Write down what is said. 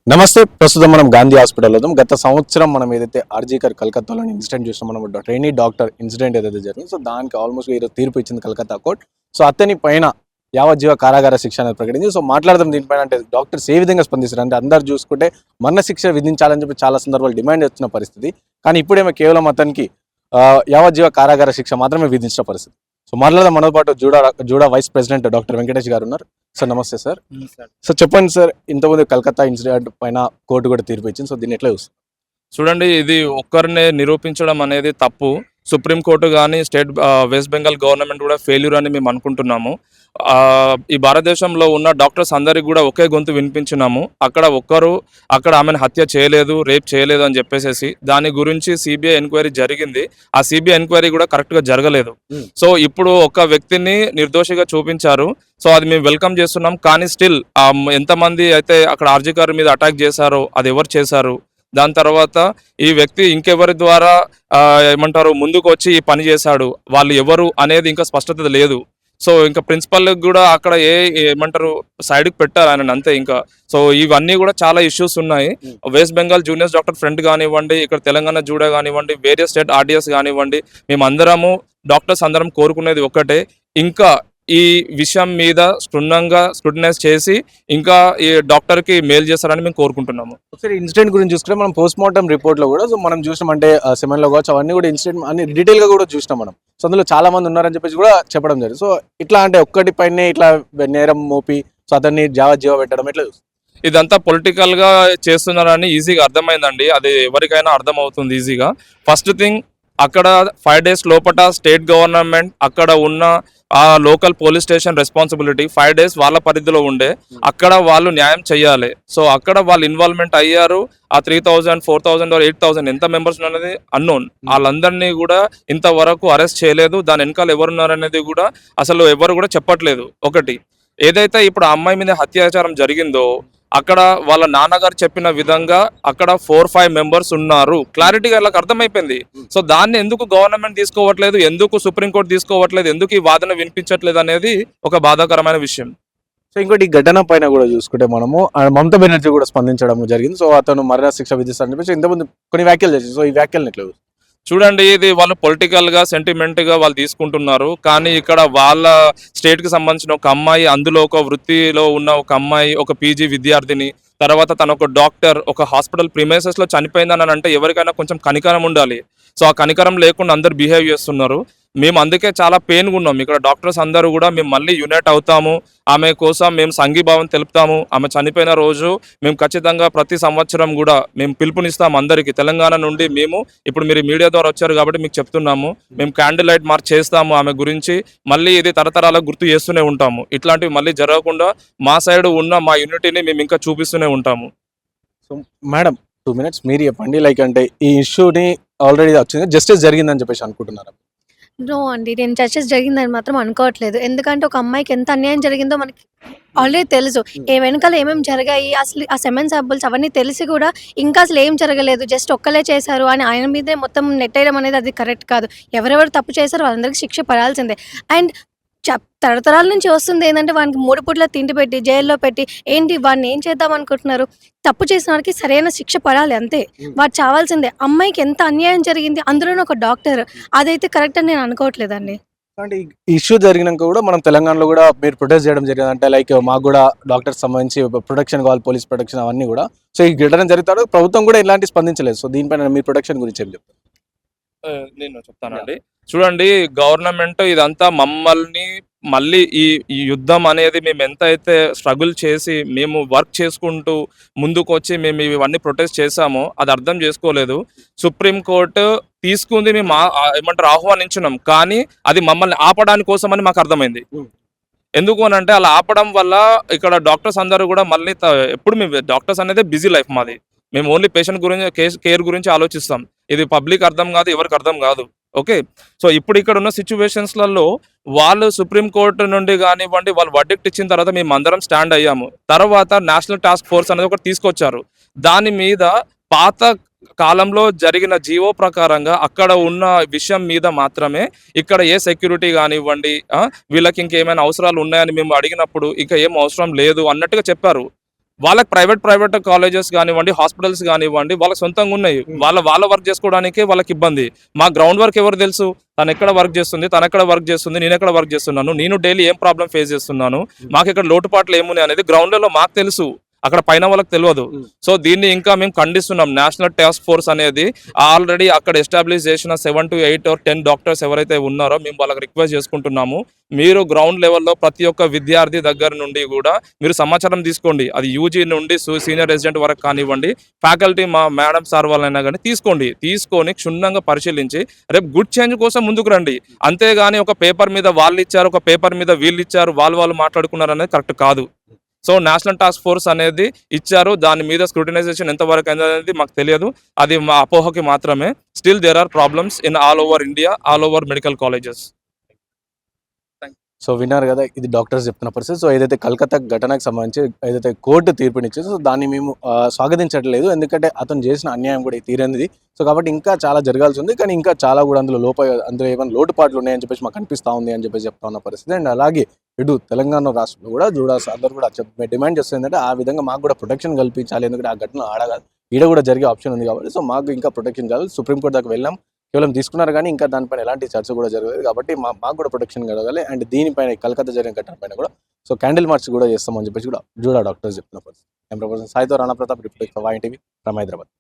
నమస్తే. ప్రస్తుతం మనం గాంధీ హాస్పిటల్ ఉన్నాం. గత సంవత్సరం మనం ఏదైతే ఆర్జీకర్ కలకత్తాలో ఇన్సిడెంట్ చూసాం, మనం ట్రైనీ డాక్టర్ ఇన్సిడెంట్ ఏదైతే జరిగింది, సో దానికి ఆల్మోస్ట్ ఈరోజు తీర్పు ఇచ్చింది కలకత్తా కోర్ట్. సో అతని పైన యావజ్జీవ కారాగార శిక్ష అనేది ప్రకటించింది. సో మాట్లాడదాం దీనిపైన. అంటే డాక్టర్స్ ఏ విధంగా స్పందిస్తారు అంటే అందరు చూసుకుంటే మరణ శిక్ష విధించాలని చెప్పి చాలా సందర్భాలు డిమాండ్ చేస్తున్న పరిస్థితి. కానీ ఇప్పుడేమో కేవలం అతనికి యావజ్జీవ కారాగార శిక్ష మాత్రమే విధించిన పరిస్థితి. సో మాట్లాడదాం. మనతో పాటు JUDA vice president doctor Venkatesh garu ఉన్నారు. సార్ నమస్తే సార్. సో చెప్పండి సార్, ఇంతకుముందు కలకత్తా ఇన్సిడెంట్ పైన కోర్టు కూడా తీర్పు ఇచ్చింది. సో దీన్ని ఎట్లా చూస్తారు? చూడండి, ఇది ఒక్కరినే నిరూపించడం అనేది తప్పు. సుప్రీంకోర్టు కానీ వెస్ట్ బెంగాల్ గవర్నమెంట్ కూడా ఫెయిల్యూర్ అని మేము అనుకుంటున్నాము. ఈ భారతదేశంలో ఉన్న డాక్టర్స్ అందరికి కూడా ఒకే గొంతు వినిపించినాము. అక్కడ ఆమెను హత్య చేయలేదు, రేప్ చేయలేదు అని చెప్పేసి దాని గురించి సిబిఐ ఎంక్వైరీ జరిగింది. ఆ సిబిఐ ఎంక్వైరీ కూడా కరెక్ట్గా జరగలేదు. సో ఇప్పుడు ఒక వ్యక్తిని నిర్దోషిగా చూపించారు. సో అది మేము వెల్కమ్ చేస్తున్నాం. కానీ స్టిల్ ఎంతమంది అయితే అక్కడ ఆర్జీకర్ మీద అటాక్ చేశారో అది ఎవరు చేశారు, దాని తర్వాత ఈ వ్యక్తి ఇంకెవరి ద్వారా ముందుకు వచ్చి ఈ పని చేశాడు, వాళ్ళు ఎవరు అనేది ఇంకా స్పష్టత లేదు. సో ఇంకా ప్రిన్సిపల్కి కూడా అక్కడ సైడ్కి పెట్టారు ఆయన అంతే. ఇంకా సో ఇవన్నీ కూడా చాలా ఇష్యూస్ ఉన్నాయి. West Bengal juniors doctor front కానివ్వండి, ఇక్కడ తెలంగాణ జూడా కానివ్వండి, వేరే స్టేట్ ఆర్డిఎస్ కానివ్వండి, మేము డాక్టర్స్ అందరం కోరుకునేది ఒక్కటే, ఇంకా ఈ విషయం మీద క్షుణ్ణంగా స్క్రూటినైజ్ చేసి ఇంకా ఈ డాక్టర్కి మెయిల్ చేస్తారని మేము కోరుకుంటున్నాము. ఒకసారి ఇన్సిడెంట్ గురించి చూసుకుంటే మనం పోస్ట్ మార్టం రిపోర్ట్లో కూడా సో మనం చూసినాం, అంటే సెమెన్లో కావచ్చు అవన్నీ కూడా ఇన్సిడెంట్ అన్ని డీటెయిల్గా కూడా చూసినాం మనం. సో అందులో చాలా మంది ఉన్నారని చెప్పేసి కూడా చెప్పడం జరిగింది. సో ఇట్లా అంటే ఒక్కటి పైన ఇట్లా నేరం మోపి సో అతన్ని జీవ పెట్టడం ఎట్లా చూస్తారు? ఇదంతా పొలిటికల్గా చేస్తున్నారని ఈజీగా అర్థమైందండి. అది ఎవరికైనా అర్థమవుతుంది ఈజీగా. ఫస్ట్ థింగ్, అక్కడ 5 days లోపల స్టేట్ గవర్నమెంట్ అక్కడ ఉన్న ఆ local police station responsibility 5 days వాళ్ళ పరిధిలో ఉండే అక్కడ వాళ్ళు న్యాయం చేయాలి. సో అక్కడ వాళ్ళు ఇన్వాల్వ్మెంట్ అయ్యారు. ఆ 3000, 4000 or 8000 ఎంత మెంబర్స్ అనేది అన్నోన్. వాళ్ళందరినీ కూడా ఇంతవరకు అరెస్ట్ చేయలేదు. దాని వెనకాల ఎవరున్నారనేది కూడా అసలు ఎవరు కూడా చెప్పట్లేదు. ఒకటి, ఏదైతే ఇప్పుడు ఆ అమ్మాయి మీద అత్యాచారం జరిగిందో అక్కడ వాళ్ళ నాన్నగారు చెప్పిన విధంగా అక్కడ 4-5 members ఉన్నారు. క్లారిటీగా వాళ్ళకి అర్థమైపోయింది. సో దాన్ని ఎందుకు గవర్నమెంట్ తీసుకోవట్లేదు, ఎందుకు సుప్రీంకోర్టు తీసుకోవట్లేదు, ఎందుకు ఈ వాదన వినిపించట్లేదు అనేది ఒక బాధాకరమైన విషయం. సో ఇంకోటి, ఈ ఘటన పైన కూడా చూసుకుంటే మనము మమతా బెనర్జీ కూడా స్పందించడం జరిగింది. సో అతను మరణ శిక్ష విధిస్తారని చెప్పేసి ఇంతకుముందు కొన్ని వ్యాఖ్యలు చేసింది. సో ఈ వ్యాఖ్యలను ఎట్లా? చూడండి, ఇది వాళ్ళు పొలిటికల్గా సెంటిమెంట్గా వాళ్ళు తీసుకుంటున్నారు. కానీ ఇక్కడ వాళ్ళ స్టేట్కి సంబంధించిన ఒక అమ్మాయి, అందులో ఒక వృత్తిలో ఉన్న ఒక అమ్మాయి, ఒక పీజీ విద్యార్థిని, తర్వాత తన ఒక డాక్టర్ ఒక హాస్పిటల్ ప్రిమైసెస్లో చనిపోయిందని అంటే ఎవరికైనా కొంచెం కనికరం ఉండాలి. సో ఆ కనికరం లేకుండా అందరు బిహేవ్ చేస్తున్నారు. మేము అందుకే చాలా పెయిన్గా ఉన్నాం. ఇక్కడ డాక్టర్స్ అందరూ కూడా మేము మళ్ళీ యునైట్ అవుతాము, ఆమె కోసం మేము సంఘీభావం తెలుపుతాము. ఆమె చనిపోయిన రోజు మేము ఖచ్చితంగా ప్రతి సంవత్సరం కూడా మేము పిలుపునిస్తాము అందరికీ. తెలంగాణ నుండి మేము ఇప్పుడు మీరు మీడియా ద్వారా వచ్చారు కాబట్టి మీకు చెప్తున్నాము, మేము క్యాండిల్ లైట్ మార్చ్ చేస్తాము ఆమె గురించి. మళ్ళీ ఇది తరతరాలకు గుర్తు చేస్తూనే ఉంటాము. ఇట్లాంటివి మళ్ళీ జరగకుండా మా సైడ్ ఉన్న మా యూనిటీని మేము ఇంకా చూపిస్తూనే ఉంటాము. సో మేడం 2 minutes మీరు చెప్పండి, లైక్ అంటే ఈ ఇష్యూని ఆల్రెడీ వచ్చింది, జస్టిస్ జరిగిందని చెప్పేసి అనుకుంటున్నారు? నో అండి, నేను జస్టిస్ జరిగిందని మాత్రం అనుకోవట్లేదు. ఎందుకంటే ఒక అమ్మాయికి ఎంత అన్యాయం జరిగిందో మనకి ఆల్రెడీ తెలుసు. వెనకాల ఏమేమి జరిగాయి, అసలు ఆ సెమెన్ సాంపుల్స్ అవన్నీ తెలిసి కూడా ఇంకా అసలు ఏం జరగలేదు, జస్ట్ ఒక్కలే చేశారు అని ఆయన మీదే మొత్తం నెట్టేయడం అనేది అది కరెక్ట్ కాదు. ఎవరెవరు తప్పు చేశారో వాళ్ళందరికీ శిక్ష పడాల్సిందే. అండ్ తరతరాల నుంచి వస్తుంది ఏంటంటే వానికి 3 పూట్ల తిండి పెట్టి జైల్లో పెట్టి ఏంటి వాడిని ఏం చేద్దాం అనుకుంటున్నారు? తప్పు చేసిన వాడికి సరైన శిక్ష పడాలి అంతే. వాడు చావాల్సిందే. అమ్మాయికి ఎంత అన్యాయం జరిగింది, అందులోనే ఒక డాక్టర్. అదైతే కరెక్ట్ అని నేను అనుకోవట్లేదండి. అంటే ఈ ఇష్యూ జరిగినాక కూడా మనం తెలంగాణలో కూడా మీరు ప్రొటెస్ట్ చేయడం జరిగింది. అంటే లైక్ మాకు కూడా డాక్టర్స్ సంబంధించి ప్రొటెక్షన్ కావాలి, పోలీస్ ప్రొటెక్షన్ అవన్నీ కూడా. సో ఈ ఘటన జరుగుతాడు, ప్రభుత్వం కూడా ఇలాంటి స్పందించలేదు. సో దీనిపైన మీ ప్రొటెక్షన్ గురించి ఏం చెప్తారు? నేను చెప్తానండి. చూడండి, గవర్నమెంట్ ఇదంతా మమ్మల్ని మళ్ళీ ఈ యుద్ధం అనేది మేము ఎంతైతే స్ట్రగుల్ చేసి మేము వర్క్ చేసుకుంటూ ముందుకు వచ్చి మేము ఇవన్నీ ప్రొటెస్ట్ చేశామో అది అర్థం చేసుకోలేదు. సుప్రీంకోర్టు తీసుకుంది, మేము ఆహ్వానించున్నాం. కానీ అది మమ్మల్ని ఆపడానికి కోసమని మాకు అర్థమైంది. ఎందుకు అని అంటే అలా ఆపడం వల్ల ఇక్కడ డాక్టర్స్ అందరూ కూడా మళ్ళీ ఎప్పుడు మేము డాక్టర్స్ అనేది బిజీ లైఫ్ మాది. మేము ఓన్లీ పేషెంట్ గురించి కేర్ గురించి ఆలోచిస్తాం. ఇది పబ్లిక్ అర్థం కాదు, ఎవరికి అర్థం కాదు. ఓకే, సో ఇప్పుడు ఇక్కడ ఉన్న సిచ్యువేషన్స్లలో వాళ్ళు సుప్రీంకోర్టు నుండి కానివ్వండి వాళ్ళు వర్డిక్ట్ ఇచ్చిన తర్వాత మేము అందరం స్టాండ్ అయ్యాము. తర్వాత నేషనల్ టాస్క్ ఫోర్స్ అనేది ఒకటి తీసుకొచ్చారు. దాని మీద పాత కాలంలో జరిగిన జీవో ప్రకారంగా అక్కడ ఉన్న విషయం మీద మాత్రమే ఇక్కడ ఏ సెక్యూరిటీ కానివ్వండి వీళ్ళకి ఇంకేమైనా అవసరాలు ఉన్నాయని మేము అడిగినప్పుడు ఇంకా ఏం అవసరం లేదు అన్నట్టుగా చెప్పారు. వాళ్ళకి ప్రైవేట్ కాలేజెస్ కానివ్వండి, హాస్పిటల్స్ కానివ్వండి, వాళ్ళకి సొంతంగా ఉన్నాయి. వాళ్ళ వర్క్ చేసుకోవడానికి వాళ్ళకి ఇబ్బంది. మా గ్రౌండ్ వర్క్ ఎవరు తెలుసు? తను ఎక్కడ వర్క్ చేస్తుంది, తను ఎక్కడ వర్క్ చేస్తుంది, నేను ఎక్కడ వర్క్ చేస్తున్నాను, నేను డైలీ ఏం ప్రాబ్లం ఫేస్ చేస్తున్నాను, మాకు ఇక్కడ లోటుపాట్లు ఏమున్నాయి అనేది గ్రౌండ్లలో మాకు తెలుసు, అక్కడ పైన వాళ్ళకి తెలియదు. సో దీన్ని ఇంకా మేము ఖండిస్తున్నాం. నేషనల్ టాస్క్ ఫోర్స్ అనేది ఆల్రెడీ అక్కడ ఎస్టాబ్లిష్ చేసిన 7 to 8 or 10 డాక్టర్స్ ఎవరైతే ఉన్నారో మేము వాళ్ళకి రిక్వెస్ట్ చేసుకుంటున్నాము, మీరు గ్రౌండ్ లెవెల్లో ప్రతి ఒక్క విద్యార్థి దగ్గర నుండి కూడా మీరు సమాచారం తీసుకోండి. అది యూజీ నుండి సీనియర్ రెసిడెంట్ వరకు కానివ్వండి, ఫ్యాకల్టీ మా మేడం సార్ వాళ్ళైనా కానీ తీసుకొని క్షుణ్ణంగా పరిశీలించి రేపు గుడ్ చేంజ్ కోసం ముందుకు రండి. అంతేగాని ఒక పేపర్ మీద వాళ్ళు ఇచ్చారు, ఒక పేపర్ మీద వీళ్ళు ఇచ్చారు, వాళ్ళు మాట్లాడుకున్నారు అనేది కరెక్ట్ కాదు. సో నేషనల్ టాస్క్ ఫోర్స్ అనేది ఇచ్చారు, దాని మీద స్క్రూటినైజేషన్ ఎంతవరకు అయింది అనేది మాకు తెలియదు, అది మా అపోహకి మాత్రమే. Still there are problems in all over India, all over medical colleges. So విన్నారు కదా, ఇది డాక్టర్స్ చెప్తున్న పరిస్థితి. సో ఏదైతే కలకత్తా ఘటనకు సంబంధించి ఏదైతే కోర్టు తీర్పునిచ్చిందో సో దాన్ని మేము స్వాగతించట్లేదు, ఎందుకంటే అతను చేసిన అన్యాయం కూడా తీరనిది. సో కాబట్టి ఇంకా చాలా జరగాల్సి ఉంది, కానీ ఇంకా చాలా కూడా అందులో ఏమైనా లోటుపాట్లు ఉన్నాయని చెప్పేసి మాకు అనిపిస్తూ ఉంది అని చెప్పేసి చెప్తా ఉన్న పరిస్థితి. అండ్ అలాగే ఇటు తెలంగాణ రాష్ట్రంలో కూడా అందరూ కూడా డిమాండ్ చేస్తుంది ఏంటంటే ఆ విధంగా మాకు కూడా ప్రొటెక్షన్ కల్పించాలి, ఎందుకంటే ఆ ఘటన ఈడ కూడా జరిగే ఆప్షన్ ఉంది కాబట్టి. సో మాకు ఇంకా ప్రొటెక్షన్ కావాలి. సుప్రీంకోర్టు దాకా వెళ్ళాం, కేవలం తీసుకున్నారు కానీ ఇంకా దానిపైన ఎలాంటి చర్చ కూడా జరగలేదు. కాబట్టి మాకు కూడా ప్రొటెక్షన్ కలగాలి. అండ్ దీనిపైన కలకత్తా జరిగిన ఘటన పైన కూడా సో క్యాండిల్ మార్చ్ కూడా చేస్తామని చెప్పేసి కూడా డాక్టర్స్ చెప్తున్న పరిస్థితి. కెమెరా పర్సన్ సాయితో Rana Pratap, reporter for YNTV from Hyderabad.